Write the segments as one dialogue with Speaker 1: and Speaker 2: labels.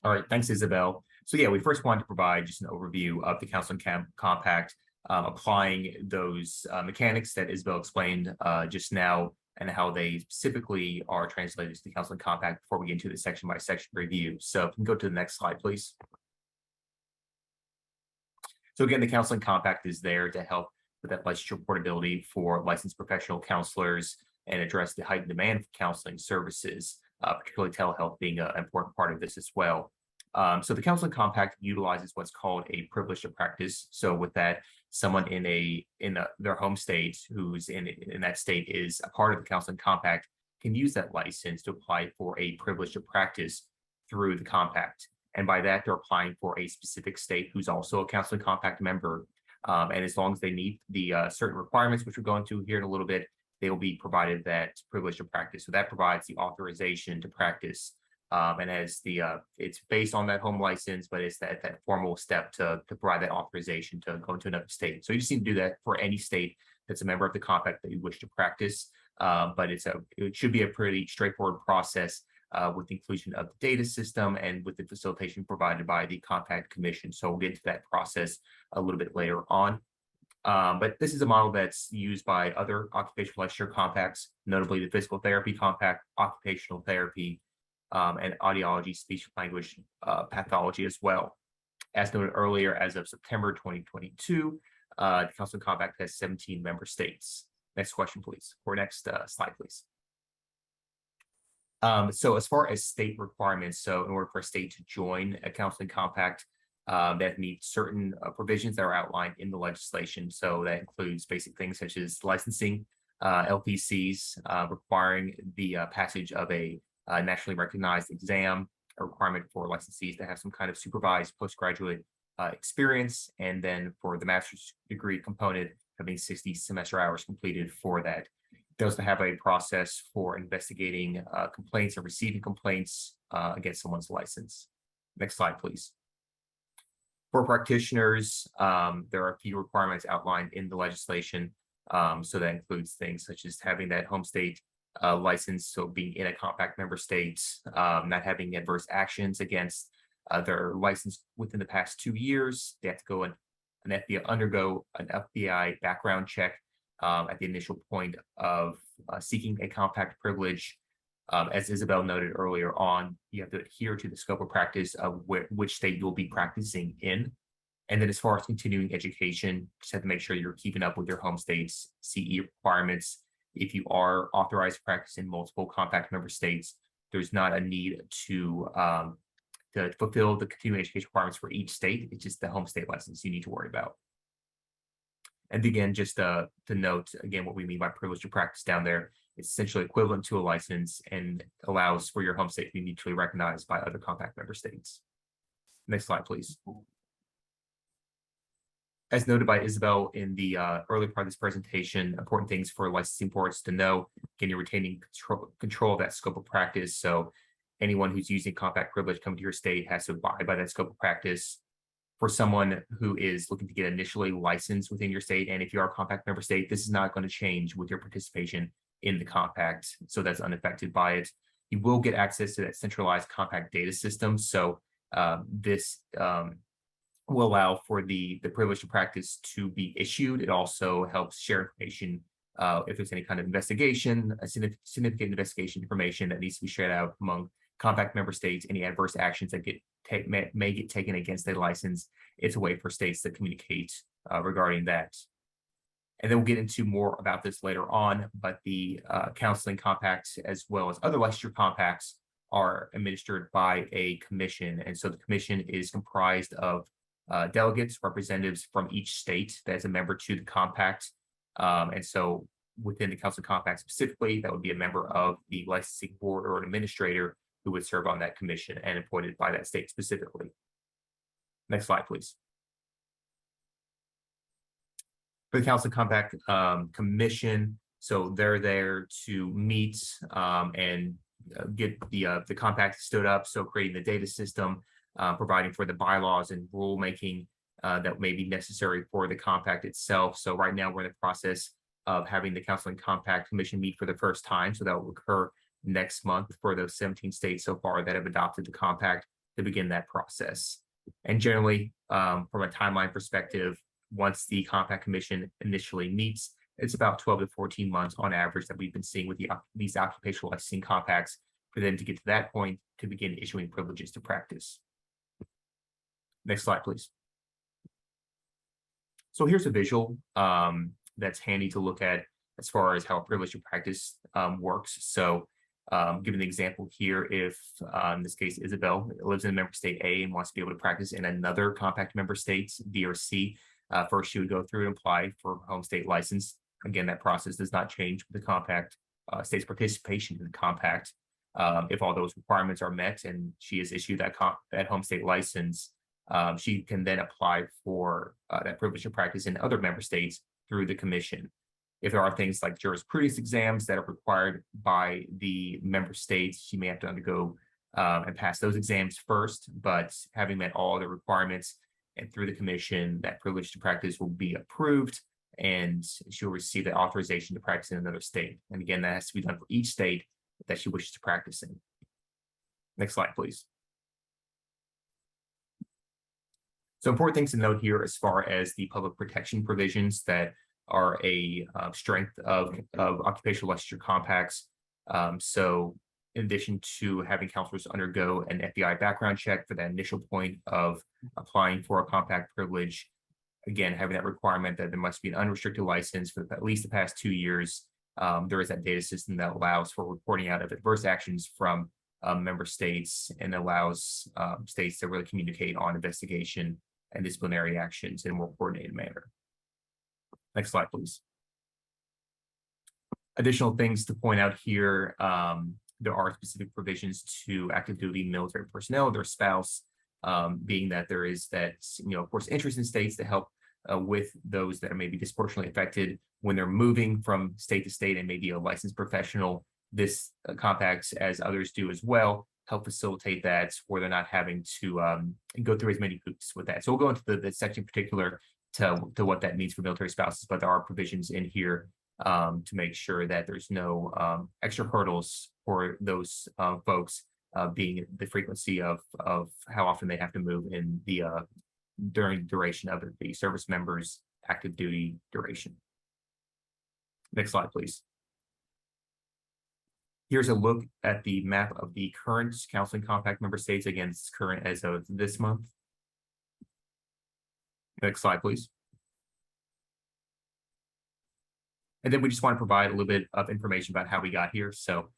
Speaker 1: All right, thanks, Isabel. So yeah, we first wanted to provide just an overview of the Counseling Compact, applying those mechanics that Isabel explained just now and how they specifically are translated to the Counseling Compact before we get into the section by section review. So if we can go to the next slide, please. So again, the Counseling Compact is there to help with that licensure portability for licensed professional counselors and address the heightened demand for counseling services, particularly telehealth being an important part of this as well. So the Counseling Compact utilizes what's called a privilege to practice. So with that, someone in their home state who's in that state is a part of the Counseling Compact can use that license to apply for a privilege to practice through the compact. And by that, they're applying for a specific state who's also a Counseling Compact member. And as long as they meet the certain requirements, which we're going to here in a little bit, they will be provided that privilege to practice. So that provides the authorization to practice. And as it's based on that home license, but it's that formal step to provide that authorization to go into another state. So you just need to do that for any state that's a member of the compact that you wish to practice. But it should be a pretty straightforward process with the inclusion of the data system and with the facilitation provided by the Compact Commission. So we'll get into that process a little bit later on. But this is a model that's used by other occupational licensure compacts, notably the physical therapy compact, occupational therapy, and audiology, speech language pathology as well. As noted earlier, as of September 2022, the Counseling Compact has 17 member states. Next question, please, or next slide, please. So as far as state requirements, so in order for a state to join a Counseling Compact, that meet certain provisions that are outlined in the legislation. So that includes basic things such as licensing, LPCs, requiring the passage of a nationally recognized exam, a requirement for licensees to have some kind of supervised postgraduate experience, and then for the master's degree component, having 60 semester hours completed for that. They also have a process for investigating complaints and receiving complaints against someone's license. Next slide, please. For practitioners, there are a few requirements outlined in the legislation. So that includes things such as having that home state license, so being in a compact member state, not having adverse actions against their license within the past 2 years. They have to go undergo an FBI background check at the initial point of seeking a compact privilege. As Isabel noted earlier on, you have to adhere to the scope of practice of which state you'll be practicing in. And then as far as continuing education, just have to make sure you're keeping up with your home state's CE requirements. If you are authorized to practice in multiple compact member states, there's not a need to fulfill the continuing education requirements for each state. It's just the home state license you need to worry about. And again, just to note, again, what we mean by privilege to practice down there, it's essentially equivalent to a license and allows for your home state to be mutually recognized by other compact member states. Next slide, please. As noted by Isabel in the early part of this presentation, important things for licensing boards to know, again, you're retaining control of that scope of practice. So anyone who's using compact privilege coming to your state has to abide by that scope of practice. For someone who is looking to get initially licensed within your state, and if you are a compact member state, this is not going to change with your participation in the compact, so that's unaffected by it. You will get access to that centralized compact data system. So this will allow for the privilege to practice to be issued. It also helps share information if there's any kind of investigation, a significant investigation information that needs to be shared out among compact member states, any adverse actions that may get taken against a license. It's a way for states to communicate regarding that. And then we'll get into more about this later on, but the counseling compacts, as well as other licensure compacts, are administered by a commission. And so the commission is comprised of delegates, representatives from each state that is a member to the compact. And so within the counseling compact specifically, that would be a member of the licensing board or an administrator who would serve on that commission and appointed by that state specifically. Next slide, please. For the Counseling Compact Commission, so they're there to meet and get the compact stood up, so creating the data system, providing for the bylaws and rulemaking that may be necessary for the compact itself. So right now we're in the process of having the Counseling Compact Commission meet for the first time, so that will occur next month for those 17 states so far that have adopted the compact. to begin that process. And generally, from a timeline perspective, once the Compact Commission initially meets, it's about 12 to 14 months on average that we've been seeing with these occupational licensing compacts for them to get to that point to begin issuing privileges to practice. Next slide, please. So here's a visual that's handy to look at as far as how a privilege to practice works. So given the example here, if in this case, Isabel lives in member state A and wants to be able to practice in another compact member state, B or C, first she would go through and apply for a home state license. Again, that process does not change with the compact state's participation in the compact. If all those requirements are met and she is issued that home state license, she can then apply for that privilege to practice in other member states through the commission. If there are things like jurisprudence exams that are required by the member states, she may have to undergo and pass those exams first, but having met all the requirements and through the commission, that privilege to practice will be approved and she'll receive the authorization to practice in another state. And again, that has to be done for each state that she wishes to practice in. Next slide, please. So important things to note here as far as the public protection provisions that are a strength of occupational licensure compacts. So in addition to having counselors undergo an FBI background check for that initial point of applying for a compact privilege, again, having that requirement that there must be an unrestricted license for at least the past 2 years, there is that data system that allows for reporting out of adverse actions from member states and allows states to really communicate on investigation and disciplinary actions in a more coordinated manner. Next slide, please. Additional things to point out here, there are specific provisions to active duty military personnel, their spouse, being that there is that, of course, interest in states to help with those that are maybe disproportionately affected when they're moving from state to state and maybe a licensed professional. This compacts, as others do as well, help facilitate that where they're not having to go through as many hoops with that. So we'll go into the section in particular to what that means for military spouses, but there are provisions in here to make sure that there's no extra hurdles for those folks, being the frequency of how often they have to move in the during the duration of the service member's active duty duration. Next slide, please. Here's a look at the map of the current counseling compact member states. Again, it's current as of this month. Next slide, please. And then we just want to provide a little bit of information about how we got here. So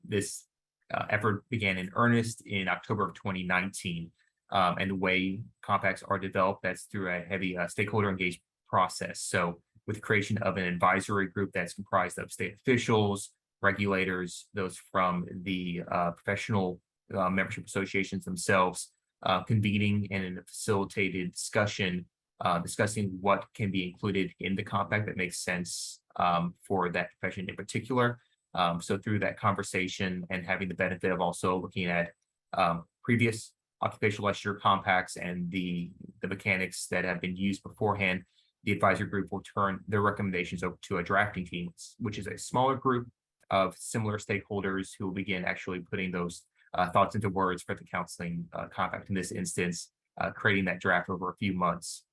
Speaker 1: this effort began in earnest in October of 2019. And the way compacts are developed, that's through a heavy stakeholder engagement process. So with the creation of an advisory group that's comprised of state officials, regulators, those from the professional membership associations themselves, convening in a facilitated discussion, discussing what can be included in the compact that makes sense for that profession in particular. So through that conversation and having the benefit of also looking at previous occupational licensure compacts and the mechanics that have been used beforehand, the advisory group will turn their recommendations over to a drafting team, which is a smaller group of similar stakeholders who will begin actually putting those thoughts into words for the counseling compact in this instance, creating that draft over a few months.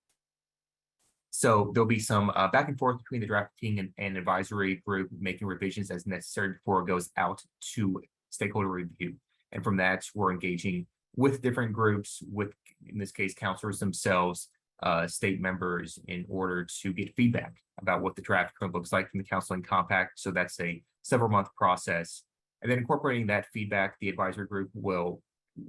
Speaker 1: So there'll be some back and forth between the drafting and advisory group, making revisions as necessary before it goes out to stakeholder review. And from that, we're engaging with different groups, with, in this case, counselors themselves, state members, in order to get feedback about what the draft currently looks like from the counseling compact. So that's a several-month process. And then incorporating that feedback, the advisory group will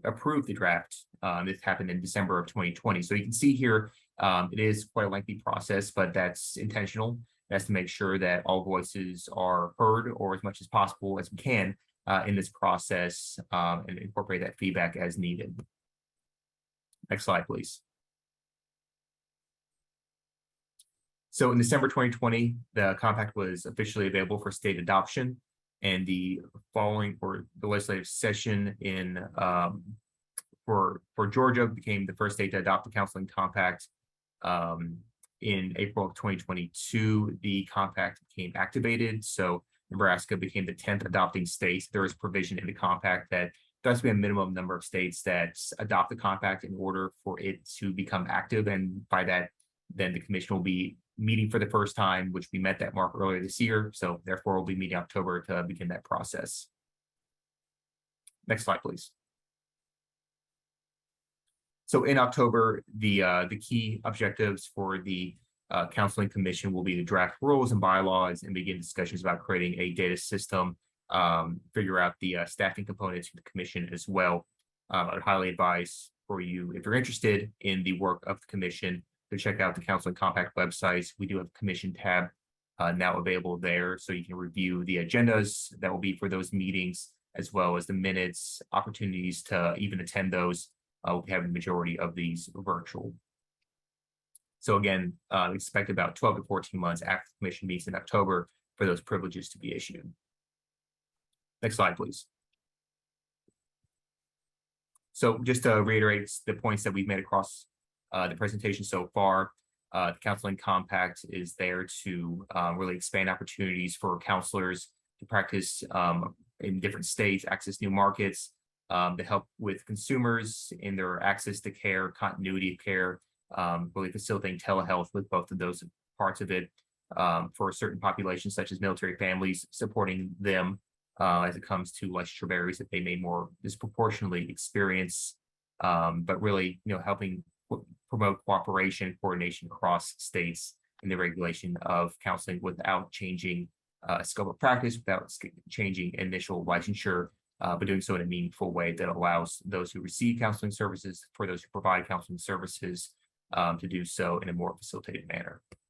Speaker 1: approve the draft. This happened in December of 2020. So you can see here, it is quite a lengthy process, but that's intentional. That's to make sure that all voices are heard, or as much as possible as we can in this process, and incorporate that feedback as needed. Next slide, please. So in December 2020, the compact was officially available for state adoption, and the following, or the legislative session in for Georgia became the first state to adopt the counseling compact. In April of 2022, the compact became activated. So Nebraska became the 10th adopting state. There is provision in the compact that there has to be a minimum number of states that adopt the compact in order for it to become active. And by that, then the commission will be meeting for the first time, which we met that mark earlier this year. So therefore, we'll be meeting October to begin that process. Next slide, please. So in October, the key objectives for the Counseling Commission will be to draft rules and bylaws and begin discussions about creating a data system, figure out the staffing components of the commission as well. I would highly advise for you, if you're interested in the work of the commission, to check out the Counseling Compact websites. We do have a commission tab now available there, so you can review the agendas that will be for those meetings, as well as the minutes, opportunities to even attend those. We have the majority of these virtual. So again, expect about 12 to 14 months after the commission meets in October for those privileges to be issued. Next slide, please. So just to reiterate the points that we've made across the presentation so far, the Counseling Compact is there to really expand opportunities for counselors to practice in different states, access new markets, to help with consumers in their access to care, continuity of care, really facilitating telehealth with both of those parts of it for certain populations such as military families, supporting them as it comes to licensure barriers that they may more disproportionately experience, but really, helping promote cooperation, coordination across states in the regulation of counseling without changing scope of practice, without changing initial licensure, but doing so in a meaningful way that allows those who receive counseling services, for those who provide counseling services, to do so in a more facilitated manner.